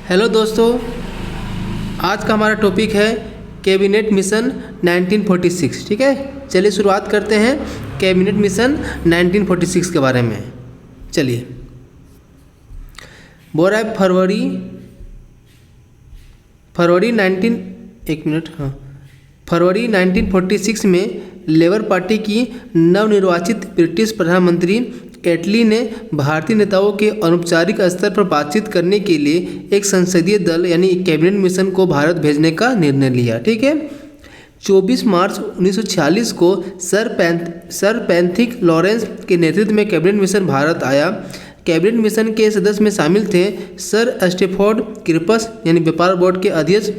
Hello दोस्तों, आज का हमारा टॉपिक है कैबिनेट मिशन 1946। ठीक है, चलिए शुरुआत करते हैं कैबिनेट मिशन 1946 के बारे में। चलिए, बोल रहा है फरवरी 1946 में लेबर पार्टी की नवनिर्वाचित ब्रिटिश प्रधानमंत्री एटली ने भारतीय नेताओं के अनौपचारिक स्तर पर बातचीत करने के लिए एक संसदीय दल यानी कैबिनेट मिशन को भारत भेजने का निर्णय लिया। ठीक है, 24 मार्च 1946 को सर पैंथिक लॉरेंस के नेतृत्व में कैबिनेट मिशन भारत आया। कैबिनेट मिशन के सदस्य में शामिल थे सर स्टेफोर्ड क्रिप्स यानी व्यापार बोर्ड के अध्यक्ष,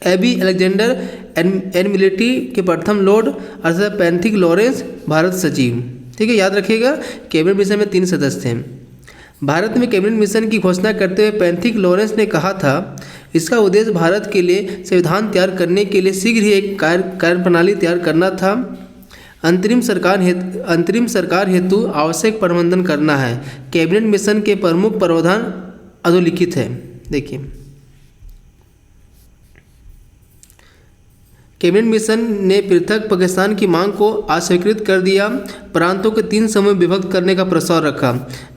एबी अलेक्जेंडर एनमिलिटी के प्रथम लॉर्ड अर्थात पैंथिक लॉरेंस भारत सचिव। ठीक है, याद रखिएगा कैबिनेट मिशन में 3 सदस्य थे। भारत में कैबिनेट मिशन की घोषणा करते हुए पैंथिक लॉरेंस ने कहा था, इसका उद्देश्य भारत के लिए संविधान तैयार करने के लिए शीघ्र ही एक कार्यप्रणाली तैयार करना था। अंतरिम सरकार हेतु आवश्यक प्रबंधन करना है। कैबिनेट मिशन के प्रमुख प्रावधान अधोलिखित है। देखिए, कैबिनेट मिशन ने पृथक पाकिस्तान की मांग को अस्वीकृत कर दिया। प्रांतों को 3 समूह में विभक्त करने का प्रस्ताव रखा।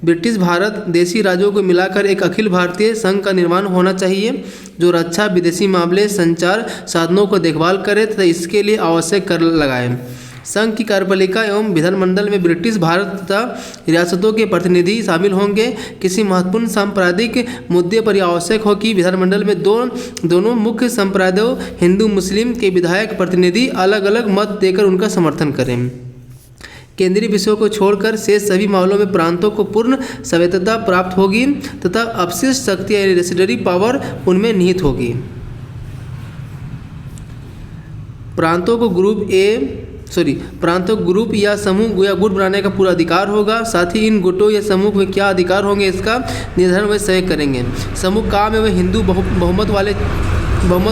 ब्रिटिश भारत देशी राज्यों को मिलाकर एक अखिल भारतीय संघ का निर्माण होना चाहिए जो रक्षा, विदेशी मामले, संचार साधनों को देखभाल करे तथा इसके लिए आवश्यक कर लगाए। संघ की कार्यपालिका एवं विधानमंडल में ब्रिटिश भारत तथा रियासतों के प्रतिनिधि शामिल होंगे। किसी महत्वपूर्ण सांप्रदायिक मुद्दे पर यह आवश्यक हो कि विधानमंडल में दोनों मुख्य संप्रदायों हिंदू मुस्लिम के विधायक प्रतिनिधि अलग अलग मत देकर उनका समर्थन करें। केंद्रीय विषयों को छोड़कर शेष सभी मामलों में प्रांतों को पूर्ण स्वायत्तता प्राप्त होगी तथा अपशिष्ट शक्ति यानी रेसिडरी पावर उनमें निहित होगी। प्रांतों को ग्रुप या समूह या गुट बनाने का पूरा अधिकार होगा। साथ ही इन गुटों या समूह में क्या अधिकार होंगे इसका निर्धारण वे स्वयं करेंगे। समूह का में वे हिंदू बहुमत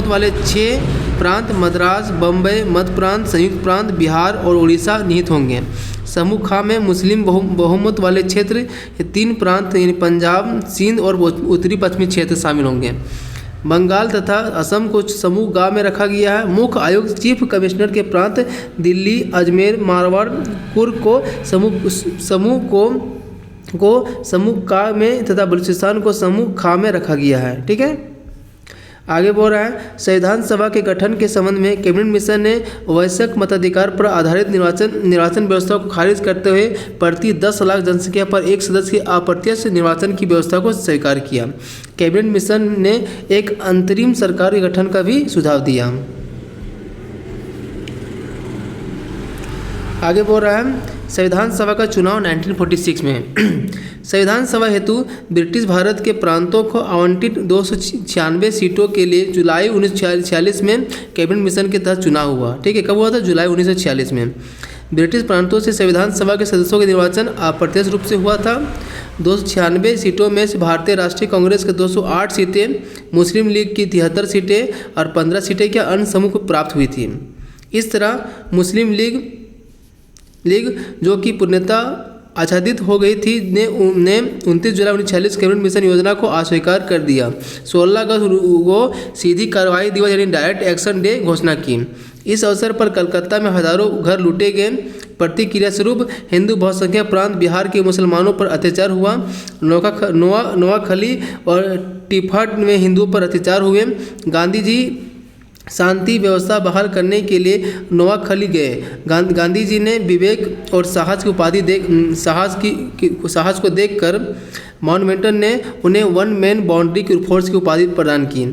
वाले 6 प्रांत मद्रास, बम्बई, मध्य प्रांत, संयुक्त प्रांत, बिहार और उड़ीसा निहित होंगे। समूह खा में मुस्लिम बहुमत वाले क्षेत्र 3 प्रांत यानी पंजाब, सिंध और उत्तरी पश्चिमी क्षेत्र शामिल होंगे। बंगाल तथा असम को समूह गा में रखा गया है। मुख्य आयुक्त चीफ कमिश्नर के प्रांत दिल्ली, अजमेर, मारवाड़, कुर्ग को समूह का में तथा बलूचिस्तान को समूह खा में रखा गया है। ठीक है, आगे बोल रहा है संविधान सभा के गठन के संबंध में कैबिनेट मिशन ने वयस्क मताधिकार पर आधारित निर्वाचन व्यवस्था को खारिज करते हुए प्रति 10 लाख जनसंख्या पर एक सदस्य के अप्रत्यक्ष निर्वाचन की व्यवस्था को स्वीकार किया। कैबिनेट मिशन ने एक अंतरिम सरकार के गठन का भी सुझाव दिया। आगे बोल रहा है संविधान सभा का चुनाव 1946 में संविधान सभा हेतु ब्रिटिश भारत के प्रांतों को आवंटित 296 सीटों के लिए जुलाई 1946 में कैबिनेट मिशन के तहत चुनाव हुआ। ठीक है, कब हुआ था? जुलाई 1946 में। ब्रिटिश प्रांतों से संविधान सभा के सदस्यों के निर्वाचन अप्रत्यक्ष रूप से हुआ था। 296 सीटों में से भारतीय राष्ट्रीय कांग्रेस के 208 सीटें, मुस्लिम लीग की 73 सीटें और 15 सीटें क्या अन्य समूह को प्राप्त हुई थी। इस तरह मुस्लिम लीग जो कि पूर्णतः आच्छादित हो गई थी ने 29 जुलाई 1946 कैबिनेट मिशन योजना को अस्वीकार कर दिया। 16 अगस्त को सीधी कार्रवाई दिवस यानी डायरेक्ट एक्शन डे घोषणा की। इस अवसर पर कलकत्ता में हजारों घर लूटे गए। प्रतिक्रिया स्वरूप हिंदू बहुसंख्यक प्रांत बिहार के मुसलमानों पर अत्याचार हुआ। नोआखली और टिफाट में हिंदुओं पर अत्याचार हुए। गांधी जी शांति व्यवस्था बहाल करने के लिए नोआखली गए। गांधी जी ने विवेक और साहस की उपाधि साहस को देखकर माउंटबेटन ने उन्हें 1 मैन बाउंड्री फोर्स की उपाधि प्रदान की।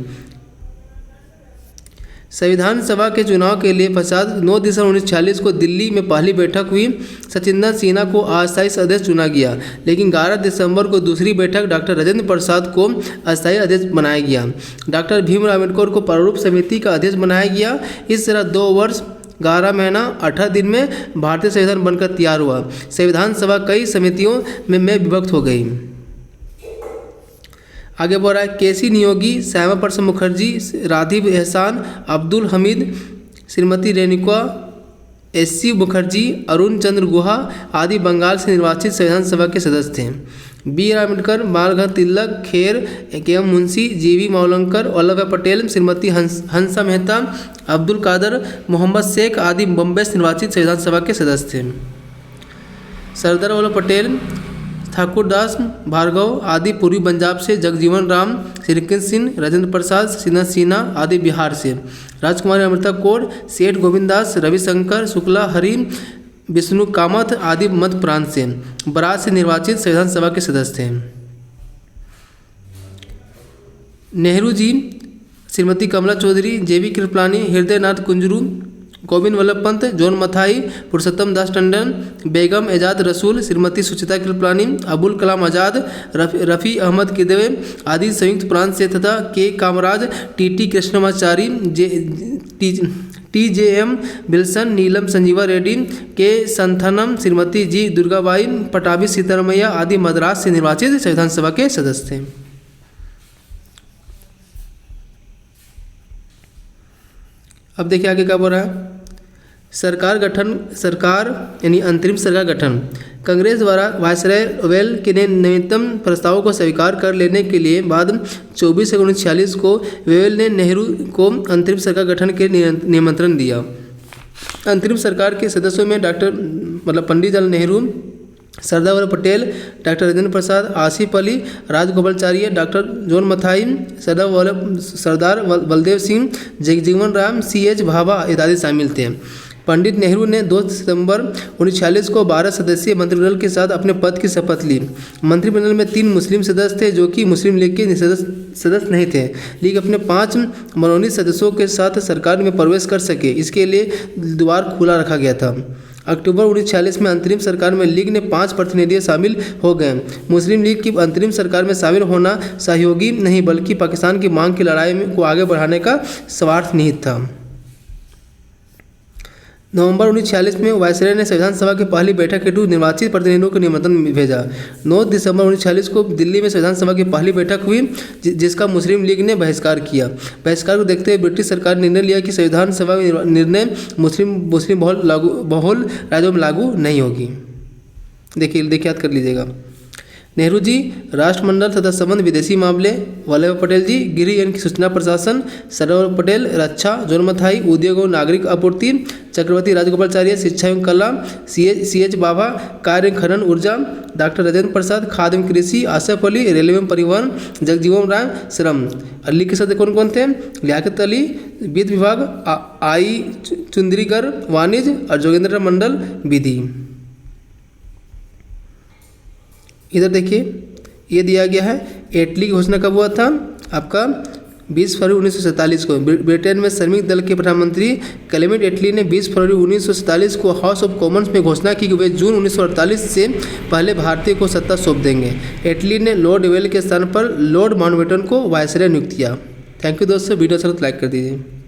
संविधान सभा के चुनाव के लिए पश्चात 9 दिसंबर 1946 को दिल्ली में पहली बैठक हुई। सचिंदर सिन्हा को अस्थायी अध्यक्ष चुना गया, लेकिन 11 दिसंबर को दूसरी बैठक डॉक्टर राजेंद्र प्रसाद को अस्थायी अध्यक्ष बनाया गया। डॉक्टर भीमराव अम्बेडकर को प्रारूप समिति का अध्यक्ष बनाया गया। इस तरह 2 वर्ष 11 महीना 18 दिन में भारतीय संविधान बनकर तैयार हुआ। संविधान सभा कई समितियों में विभक्त हो गई। आगे बढ़ रहा है केसी नियोगी, श्यामा प्रसाद मुखर्जी, राधिब एहसान, अब्दुल हमीद, श्रीमती रेणुका एस.सी. मुखर्जी, अरुण चंद्र गुहा आदि बंगाल से निर्वाचित संविधान सभा के सदस्य थे। B. R. Ambedkar, Balgangadhar Tilak, Kher KM. Munshi, GV. Mavalankar, Vallabh Bhai Patel, Shrimati Hansa Mehta, Abdul Kader, Mohammad Sheikh आदि बम्बई से निर्वाचित संविधान सभा के सदस्य थे। सरदार वल्लभ पटेल, ठाकुर दास भार्गव आदि पूर्वी पंजाब से, जगजीवन राम, श्रीकृष्ण सिंह, राजेंद्र प्रसाद सिन्हा आदि बिहार से, राजकुमारी अमृता कौर, सेठ गोविंदास, रविशंकर शुक्ला, हरि विष्णु कामत आदि मध्य प्रांत से, बराज से निर्वाचित संविधान सभा के सदस्य थे। नेहरू जी, श्रीमती कमला चौधरी, जे.बी. कृपलानी, हृदय नाथ कुंजरू, गोविंद वल्लभ पंत, जॉन मथाई, पुरुषोत्तम दास टंडन, बेगम एजाज रसूल, श्रीमती सुचिता कृपलानी, अबुल कलाम आज़ाद, रफ़ी अहमद किदवे आदि संयुक्त प्रांत से तथा के कामराज, टी.टी. कृष्णमाचारी, टी.जे.एम. विल्सन, नीलम संजीवा रेड्डी, के संथनम, श्रीमती जी. दुर्गाबाई, पटाभी सीतारमैया आदि मद्रास से निर्वाचित संविधान सभा के सदस्य थे। अब देखिए आगे क्या बोल रहा है। सरकार यानी अंतरिम सरकार गठन। कांग्रेस द्वारा वायसराय वेल के नवीनतम प्रस्तावों को स्वीकार कर लेने के लिए बाद 24 अगस्त 1946 को वेल ने नेहरू को अंतरिम सरकार गठन के निमंत्रण दिया। अंतरिम सरकार के सदस्यों में Pandit Jawaharlal Nehru, Sardar Vallabh Patel, doctor Rajendra Prasad, Asif Ali, Rajagopalachari, doctor John Mathai, सरदार बलदेव सिंह, जगजीवन राम, C.H. भाभा इत्यादि शामिल थे। पंडित नेहरू ने 2 सितंबर 1946 को 12 सदस्यीय मंत्रिमंडल के साथ अपने पद की शपथ ली। मंत्रिमंडल में 3 मुस्लिम सदस्य थे जो कि मुस्लिम लीग के सदस्य नहीं थे। लीग अपने 5 मनोनीत सदस्यों के साथ सरकार में प्रवेश कर सके, इसके लिए द्वार खुला रखा गया था। अक्टूबर 1946 में अंतरिम सरकार में लीग ने 5 प्रतिनिधि शामिल हो गए। मुस्लिम लीग की अंतरिम सरकार में शामिल होना सहयोगी नहीं बल्कि पाकिस्तान की मांग की लड़ाई को आगे बढ़ाने का स्वार्थ निहित था। नवंबर 1946 में वायसराय ने संविधान सभा की पहली बैठक हेतु निर्वाचित प्रतिनिधियों को निमंत्रण भेजा। 9 दिसंबर 1946 को दिल्ली में संविधान सभा की पहली बैठक हुई जिसका मुस्लिम लीग ने बहिष्कार किया। बहिष्कार को देखते हुए ब्रिटिश सरकार ने निर्णय लिया कि संविधान सभा का निर्णय मुस्लिम बहुल राज्यों में लागू नहीं होगी। देखिए याद कर लीजिएगा। नेहरू जी राष्ट्रमंडल तथा संबंध विदेशी मामले, वल्लभ पटेल जी गृह एवं सूचना प्रशासन, सरदार वल्लभ पटेल रक्षा, जॉन मथाई उद्योग और नागरिक आपूर्ति, चक्रवर्ती राजगोपालाचार्य शिक्षा एवं कला, C.H. भाभा कार्य खनन ऊर्जा, डॉक्टर राजेंद्र प्रसाद खाद्य एवं कृषि, आसिफ अली रेलवे एवं परिवहन, जगजीवन राम श्रम। अली के सदस्य कौन कौन थे? लियाकत अली वित्त विभाग, आई चुंदरीकर वाणिज्य और जोगेंद्र मंडल विधि। इधर देखिए ये दिया गया है। एटली की घोषणा कब हुआ था? आपका 20 फरवरी 1947 को। ब्रिटेन में श्रमिक दल के प्रधानमंत्री क्लेमेंट एटली ने 20 फरवरी 1947 को हाउस ऑफ कॉमन्स में घोषणा की कि वे जून 1948 से पहले भारतीय को सत्ता सौंप देंगे। एटली ने लॉर्ड वेल के स्थान पर लॉर्ड माउंटबेटन को वायसराय नियुक्त किया। थैंक यू दोस्तों, वीडियो अच्छा तो लाइक कर दीजिए।